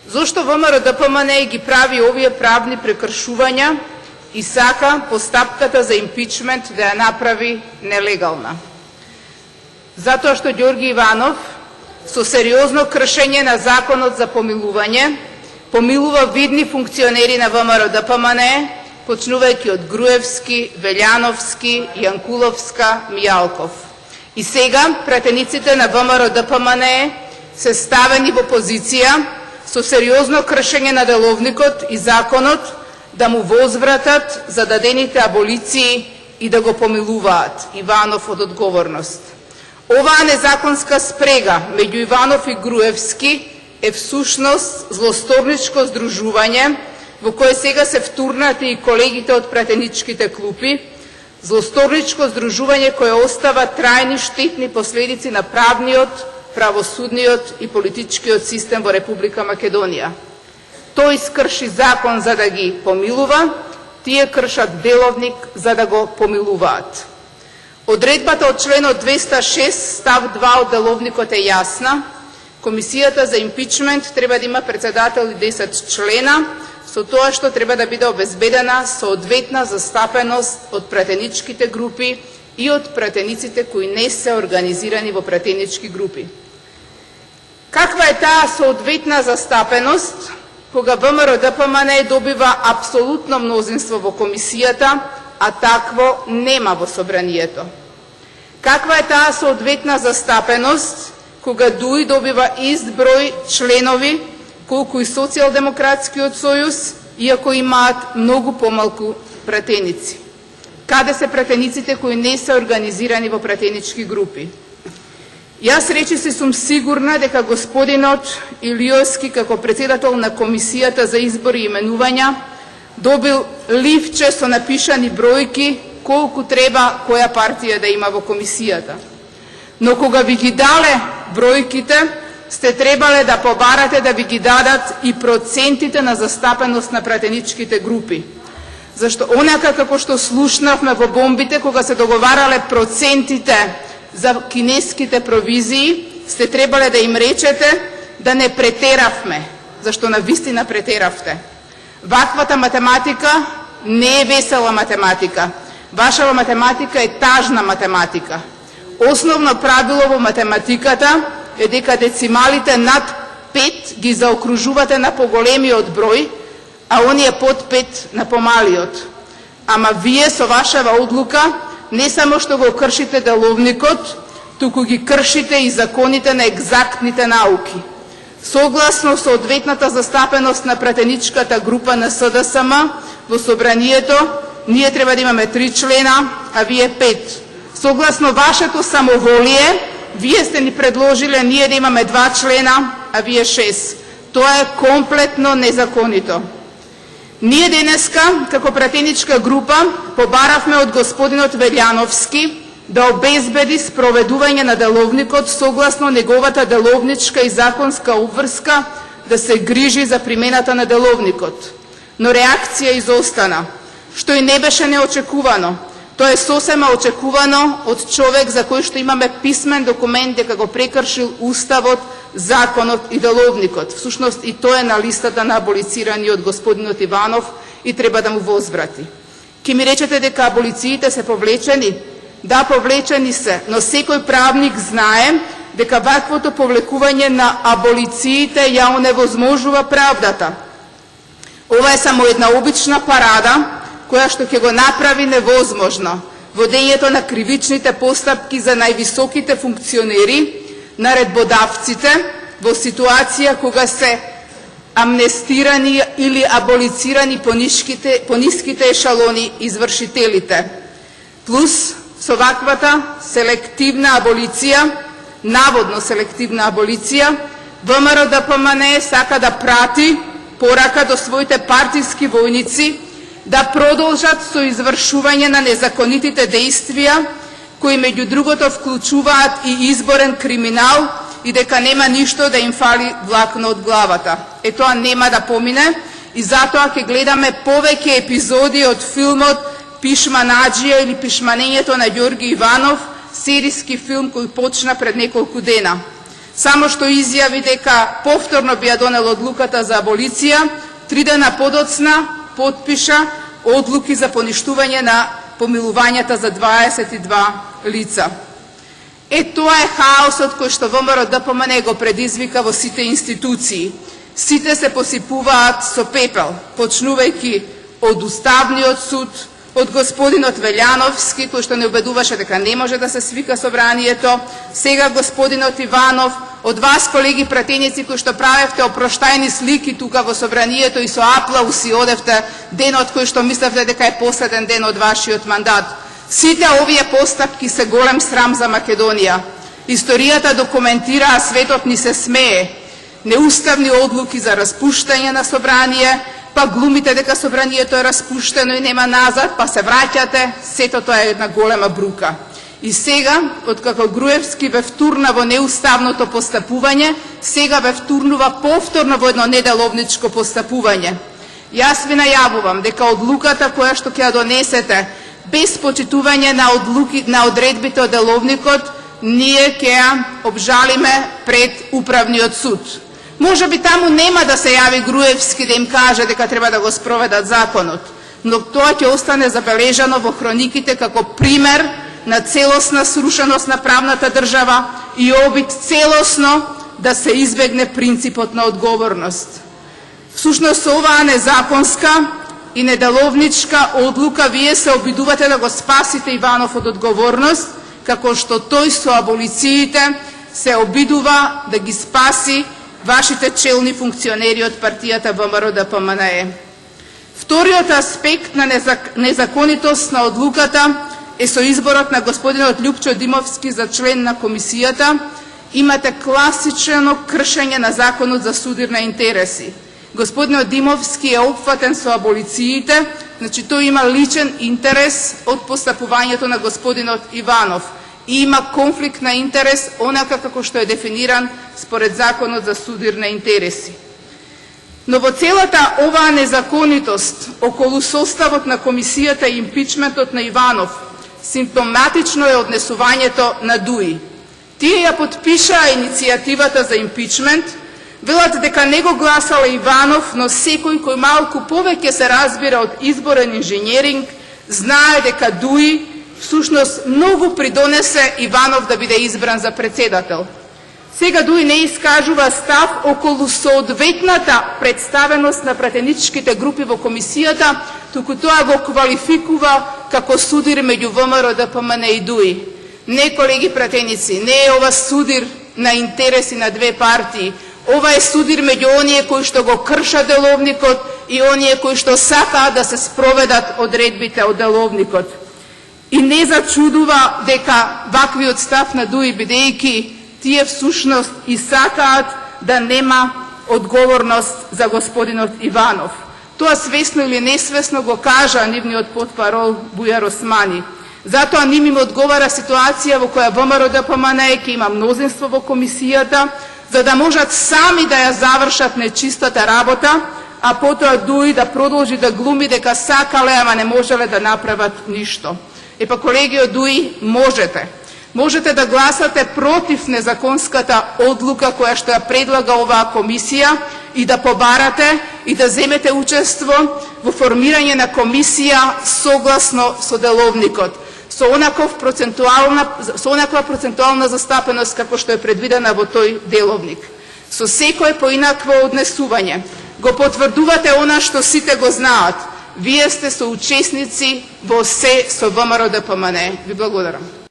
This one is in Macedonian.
Зошто ВМРО-ДПМНЕ ги прави овие правни прекршувања и сака постапката за импичмент да ја направи нелегална? Затоа што Ѓорги Иванов со сериозно кршење на законот за помилување помилува видни функционери на ВМРО-ДПМНЕ, почнувајќи од Груевски, Велјановски, Јанкуловска, Мијалков. И сега пратениците на ВМРО-ДПМНЕ се ставени во позиција со сериозно кршење на деловникот и законот да му возвратат зададените аболиции и да го помилуваат Иванов од одговорност. Оваа незаконска спрега меѓу Иванов и Груевски е всушност злосторничко здружување во кое сега се втурнати и колегите од пратеничките клупи, злосторничко здружување кое остава трајни штетни последици на правниот, правосудниот и политичкиот систем во Република Македонија. Тој скрши закон за да ги помилува, тие кршат деловник за да го помилуваат. Одредбата од членот 206 став 2 од деловникот е јасна. Комисијата за импичмент треба да има председател и 10 члена, со тоа што треба да биде обезбедена соодветна застапеност од пратеничките групи и од пратениците кои не се организирани во пратенички групи. Каква е таа соодветна застапеност кога ВМРО-ДПМНЕ добива апсолутно мнозинство во комисијата, а такво нема во собранието? Каква е таа соодветна застапеност кога ДУИ добива ист број членови колку и Социјалдемократскиот сојуз, иако имаат многу помалку пратеници? Каде се пратениците кои не се организирани во пратенички групи? Јас речиси сум сигурна дека господинот Илиовски како председател на Комисијата за избори и именувања добил ливче со напишани бројки колку треба која партија да има во комисијата. Но кога ви ги дале бројките, сте требале да побарате да ви ги дадат и процентите на застапеност на пратеничките групи. Зашто онака како што слушнавме во бомбите кога се договарале процентите за кинеските провизии, сте требале да им речете да не претеравме, зашто навистина претеравте. Ваквата математика не е весела математика. Вашава математика е тажна математика. Основно правило во математиката е дека децималите над 5 ги заокружувате на поголемиот број, а оние под 5 на помалиот. Ама вие со вашава одлука не само што го кршите деловникот, туку ги кршите и законите на екзактните науки. Согласно со одветната застапеност на пратеничката група на СДСМ во собранието, ние треба да имаме 3 члена, а вие 5. Согласно вашето самоволие, вие сте ни предложиле ние да имаме 2 члена, а вие 6. Тоа е комплетно незаконито. Ние денеска, како пратеничка група, побаравме од господинот Велјановски да обезбеди спроведување на деловникот согласно неговата деловничка и законска обврска да се грижи за примената на деловникот. Но реакција изостана, што и не беше неочекувано. Тоа е сосема очекувано од човек за кој што имаме писмен документ дека го прекршил Уставот, законот и деловникот. Всушност и тоа е на листата на аболицирани од господинот Иванов и треба да му возврати. Ке ми речете дека аболициите се повлечени? Да, повлечени се, но секој правник знае дека ваквото повлекување на аболициите ја оневозможува правдата. Ова е само една обична парада која што ќе го направи невозможно водењето на кривичните постапки за највисоките функционери, наредбодавците, во ситуација кога се амнестирани или аболицирани по ниските ешалони извршителите. Плюс, со ваквата селективна аболиција, наводно селективна аболиција, ВМРО-ДПМНЕ сака да прати порака до своите партиски војници да продолжат со извршување на незаконитите действија, кои меѓу другото вклучуваат и изборен криминал и дека нема ништо да им фали влакно од главата. Тоа нема да помине и затоа ќе гледаме повеќе епизоди од филмот Пишманаџија или Пишманењето на Ѓорги Иванов, серијски филм кој почна пред неколку дена. Само што изјави дека повторно би ја донел одлуката за аболиција, 3 дена подоцна потпиша одлуки за поништување на помилувањата за 22 лица. Тоа е хаосот кој што ВМРО ДПМН го предизвика во сите институции. Сите се посипуваат со пепел, почнувајќи од Уставниот суд, од господинот Велјановски, кој што не убедуваше дека не може да се свика собранието, сега господинот Иванов, од вас, колеги пратеници, кои што правевте опроштајни слики тука во собранието и со аплауси одевте денот кој што мислевте дека е последен ден од вашиот мандат. Сите овие постапки се голем срам за Македонија. Историјата документира, а светот ни се смее. Неуставни одлуки за распуштање на собрание, па глумите дека собранието е распуштено и нема назад, па се враќате, сето тоа е една голема брука. И сега, откако Груевски ве втурна во неуставното постапување, сега ве втурнува повторно во едно неделовничко постапување. Јас ви најавувам дека одлуката која што ќе ја донесете, без почитување на одредбите од деловникот, ние ќе ја обжалиме пред Управниот суд. Може би таму нема да се јави Груевски да им каже дека треба да го спроведат законот, но тоа ќе остане забележано во хрониките како пример на целосна срушеност на правната држава и обид целосно да се избегне принципот на одговорност. Всушност, со оваа незаконска и неделовничка одлука вие се обидувате да го спасите Иванов од одговорност, како што тој со аболициите се обидува да ги спаси вашите челни функционери од партијата ВМРО ДПМН. Вториот аспект на незаконитост на одлуката е со изборот на господинот Љупчо Димовски за член на комисијата. Имате класично кршење на законот за судир на интереси. Господинот Димовски е опфатен со аболициите, значи тој има личен интерес од постапувањето на господинот Иванов и има конфликт на интерес онака како што е дефиниран според законот за судир на интереси. Но во целата оваа незаконитост околу составот на комисијата и импичментот на Иванов, симптоматично е однесувањето на ДУИ. Тие ја потпишаа иницијативата за импичмент, велат дека не го гласала Иванов, но секој кој малку повеќе се разбира од изборен инженеринг, знае дека ДУИ всушност многу придонесе Иванов да биде избран за председател. Сега ДУИ не искажува став околу соодветната представеност на пратеничките групи во комисијата, туку тоа го квалификува како судир меѓу ВМРО ДПМН и ДУИ. Не, колеги пратеници, не е ова судир на интереси на две партии. Ова е судир меѓу оние кои што го кршат деловникот и оние кои што сакаат да се спроведат одредбите од деловникот. И не зачудува дека ваквиот став на ДУИ, бидејќи тие всушност и сакаат да нема одговорност за господинот Иванов. Тоа свесно или несвесно го кажа нивниот потпарол Бујар Османи. Затоа ним им одговара ситуација во која ВМРО ДПМН ќе има мнозинство во комисијата, за да можат сами да ја завршат нечистата работа, а потоа ДУИ да продолжи да глуми дека сакале, ама не можеле да направат ништо. Епа, колеги од ДУИ, можете. Можете да гласате против незаконската одлука која што ја предлага оваа комисија и да побарате и да земете учество во формирање на комисија согласно со деловникот, со онаква процентуална застапеност како што е предвидена во тој деловник. Со секое поинакво однесување го потврдувате она што сите го знаат. Вие сте соучесници во се со ВМРО ДПМН. Ви благодарам.